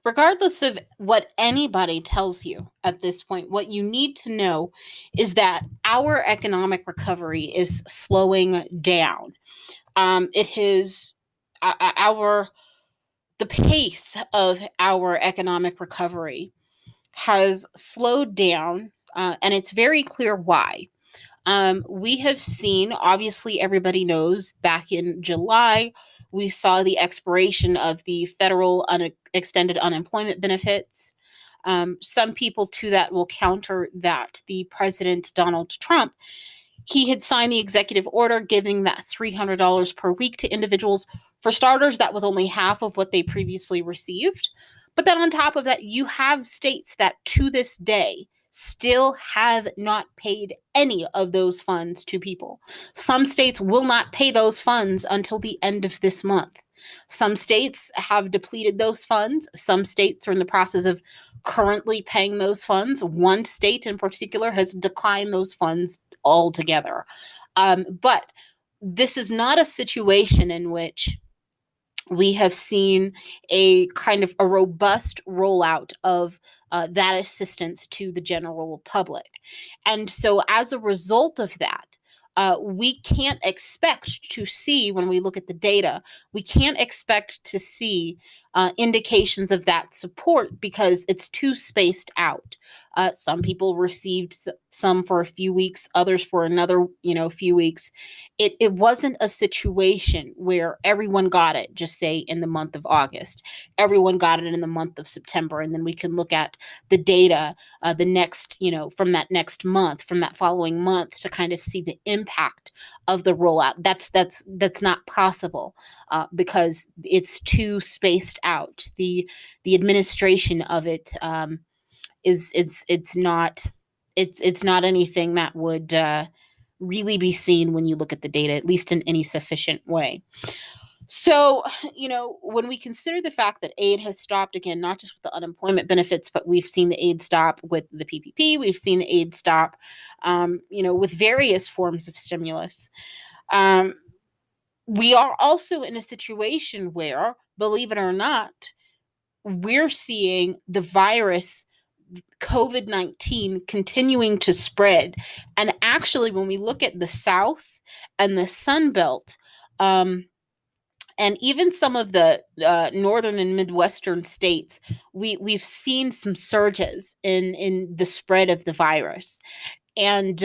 Regardless of what anybody tells you at this point, what you need to know is that our economic recovery is slowing down. It has our the pace of our economic recovery has slowed down, and it's very clear why. We have seen, obviously, everybody knows back in July, we saw the expiration of the federal extended unemployment benefits. Some people to that will counter that the President Donald Trump, he had signed the executive order giving that $300 per week to individuals. For starters, that was only half of what they previously received. But then on top of that, you have states that to this day still have not paid any of those funds to people. Some states will not pay those funds until the end of this month. Some states have depleted those funds. Some states are in the process of currently paying those funds. One state in particular has declined those funds altogether. But this is not a situation in which we have seen a kind of a robust rollout of that assistance to the general public. And so as a result of that, we can't expect to see, when we look at the data, we can't expect to see indications of that support because it's too spaced out. Some people received some for a few weeks, others for another, few weeks. It wasn't a situation where everyone got it, just say in the month of August. Everyone got it in the month of September, and then we can look at the data the next, from that next month, from that following month, to kind of see the impact of the rollout. That's not possible because it's too spaced out. The administration of it it's not anything that would really be seen when you look at the data, at least in any sufficient way. So, when we consider the fact that aid has stopped, again, not just with the unemployment benefits, but we've seen the aid stop with the PPP, we've seen the aid stop, with various forms of stimulus. We are also in a situation where, believe it or not, we're seeing the virus COVID-19 continuing to spread. And actually, when we look at the South and the Sun Belt, and even some of the northern and midwestern states, we've seen some surges in the spread of the virus. And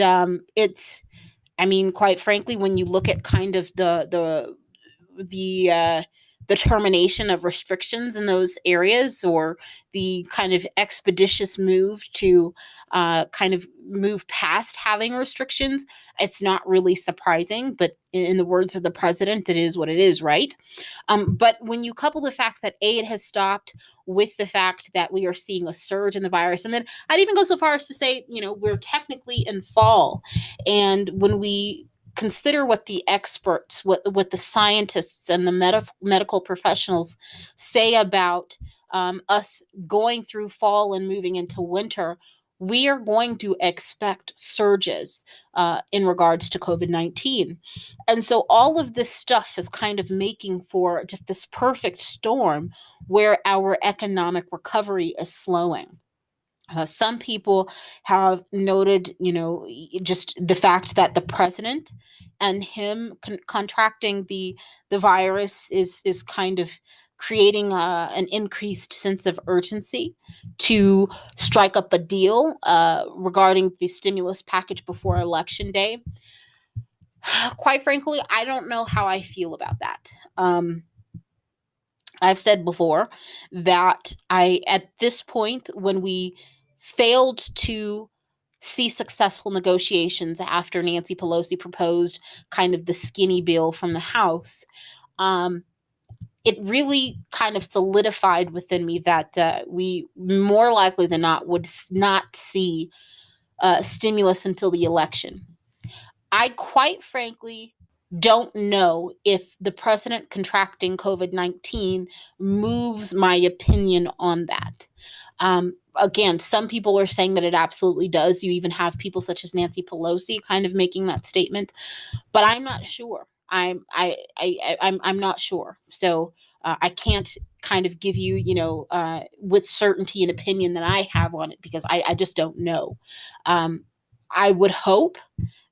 quite frankly, when you look at kind of the termination of restrictions in those areas, or the kind of expeditious move to kind of move past having restrictions, it's not really surprising. But in the words of the president, it is what it is, right? But when you couple the fact that aid has stopped with the fact that we are seeing a surge in the virus, and then I'd even go so far as to say, we're technically in fall. And when we consider what the experts, what the scientists and the medical professionals say about us going through fall and moving into winter, we are going to expect surges in regards to COVID-19. And so all of this stuff is kind of making for just this perfect storm where our economic recovery is slowing. Some people have noted, just the fact that the president and him contracting the virus is kind of creating an increased sense of urgency to strike up a deal regarding the stimulus package before Election Day. Quite frankly, I don't know how I feel about that. I've said before that at this point, when we failed to see successful negotiations after Nancy Pelosi proposed kind of the skinny bill from the House, it really kind of solidified within me that we more likely than not would not see stimulus until the election. I quite frankly don't know if the president contracting COVID-19 moves my opinion on that. Again, some people are saying that it absolutely does. You even have people such as Nancy Pelosi kind of making that statement, but I'm not sure. I'm not sure. So I can't kind of give you, with certainty an opinion that I have on it, because I just don't know. I would hope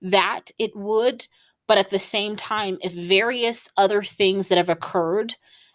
that it would, but at the same time, if various other things that have occurred,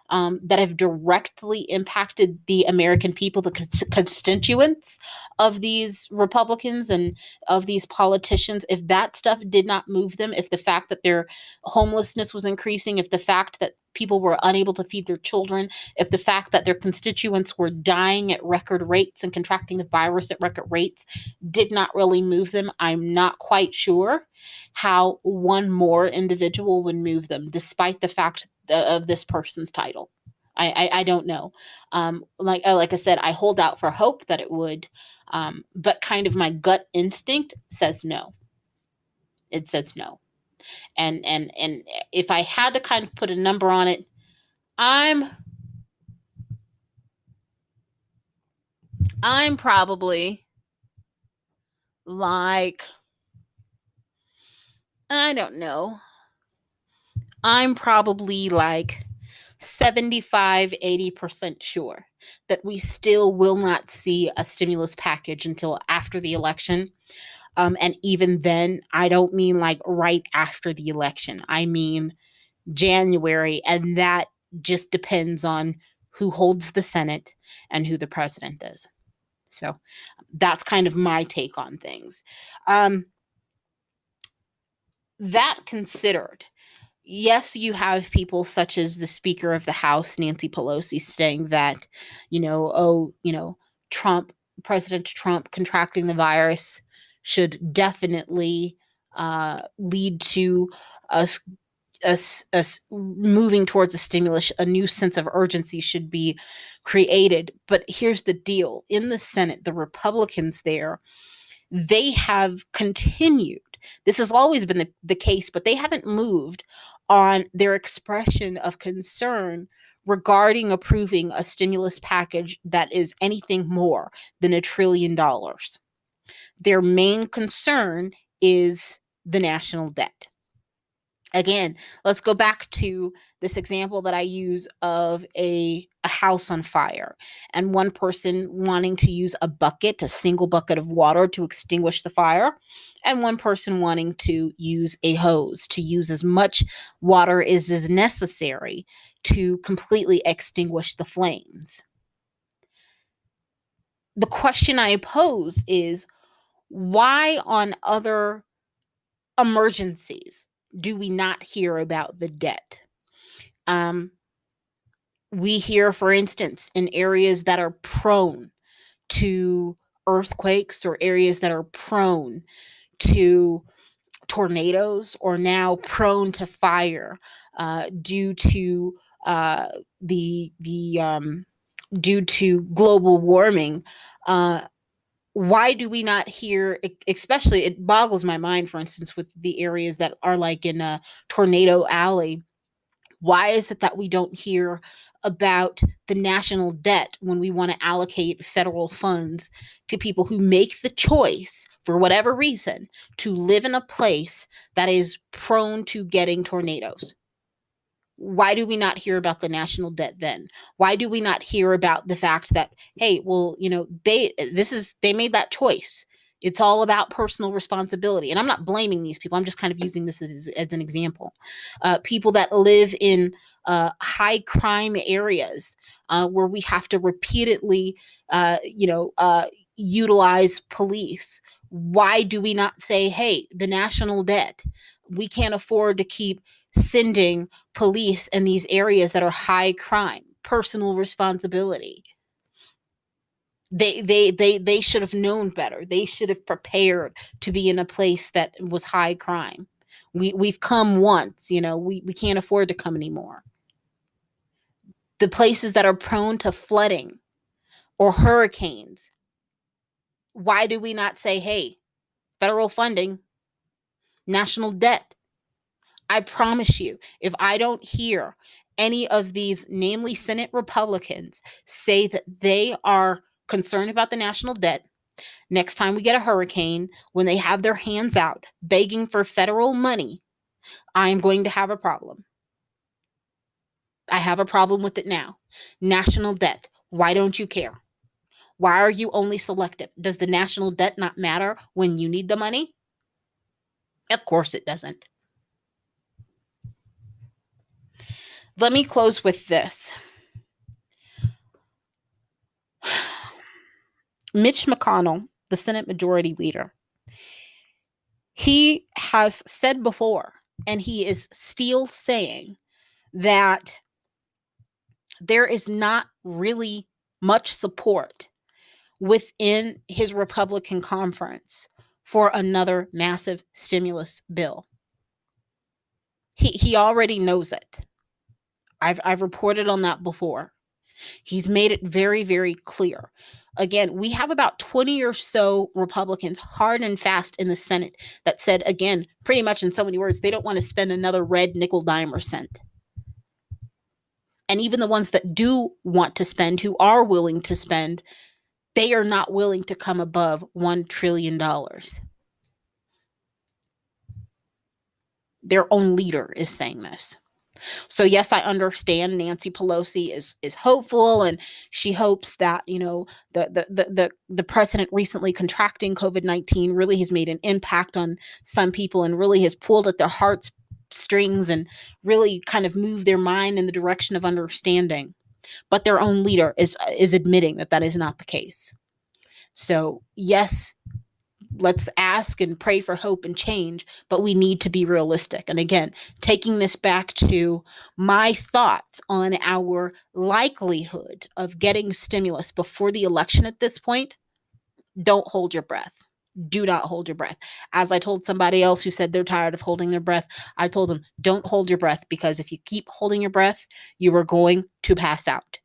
that have directly impacted the American people, the constituents of these Republicans and of these politicians, if that stuff did not move them, if the fact that their homelessness was increasing, if the fact that people were unable to feed their children, if the fact that their constituents were dying at record rates and contracting the virus at record rates did not really move them, I'm not quite sure how one more individual would move them, despite the fact of this person's title. I don't know. Like I said, I hold out for hope that it would, but kind of my gut instinct says no. It says no. And if I had to kind of put a number on it, I'm probably like, I don't know. I'm probably like 75-80% sure that we still will not see a stimulus package until after the election. And even then, I don't mean like right after the election. I mean January, and that just depends on who holds the Senate and who the president is. So that's kind of my take on things. That considered, yes, you have people such as the Speaker of the House, Nancy Pelosi, saying that, Trump, President Trump contracting the virus should definitely lead to us moving towards a stimulus. A new sense of urgency should be created. But here's the deal. In the Senate, the Republicans there, they have continued. This has always been the case, but they haven't moved on their expression of concern regarding approving a stimulus package that is anything more than $1 trillion. Their main concern is the national debt. Again, let's go back to this example that I use of a house on fire, and one person wanting to use a single bucket of water to extinguish the fire, and one person wanting to use a hose to use as much water as is necessary to completely extinguish the flames. The question I pose is, why on other emergencies do we not hear about the debt? We hear, for instance, in areas that are prone to earthquakes, or areas that are prone to tornadoes, or now prone to fire, due to due to global warming. Why do we not hear, especially, it boggles my mind, for instance, with the areas that are like in a tornado alley, why is it that we don't hear about the national debt when we want to allocate federal funds to people who make the choice, for whatever reason, to live in a place that is prone to getting tornadoes? Why do we not hear about the national debt then? Why do we not hear about the fact that, hey, well, they made that choice. It's all about personal responsibility. And I'm not blaming these people. I'm just kind of using this as an example. People that live in high crime areas, where we have to repeatedly, utilize police. Why do we not say, hey, the national debt, we can't afford to keep sending police in these areas that are high crime, personal responsibility? They should have known better. They should have prepared to be in a place that was high crime. We've come once, we can't afford to come anymore. The places that are prone to flooding or hurricanes, why do we not say, hey, federal funding, national debt? I promise you, if I don't hear any of these, namely Senate Republicans, say that they are concerned about the national debt, next time we get a hurricane, when they have their hands out begging for federal money, I'm going to have a problem. I have a problem with it now. National debt. Why don't you care? Why are you only selective? Does the national debt not matter when you need the money? Of course it doesn't. Let me close with this. Mitch McConnell, the Senate Majority Leader, he has said before, and he is still saying, that there is not really much support within his Republican conference for another massive stimulus bill. He already knows it. I've reported on that before. He's made it very, very clear. Again, we have about 20 or so Republicans hard and fast in the Senate that said, again, pretty much in so many words, they don't want to spend another red nickel, dime, or cent. And even the ones that do want to spend, who are willing to spend, they are not willing to come above $1 trillion. Their own leader is saying this. So yes, I understand Nancy Pelosi is hopeful, and she hopes that, the president recently contracting COVID-19 really has made an impact on some people and really has pulled at their hearts strings and really kind of moved their mind in the direction of understanding. But their own leader is admitting that that is not the case. So yes, let's ask and pray for hope and change, but we need to be realistic. And again, taking this back to my thoughts on our likelihood of getting stimulus before the election at this point, don't hold your breath. Do not hold your breath. As I told somebody else who said they're tired of holding their breath, I told them, don't hold your breath, because if you keep holding your breath, you are going to pass out.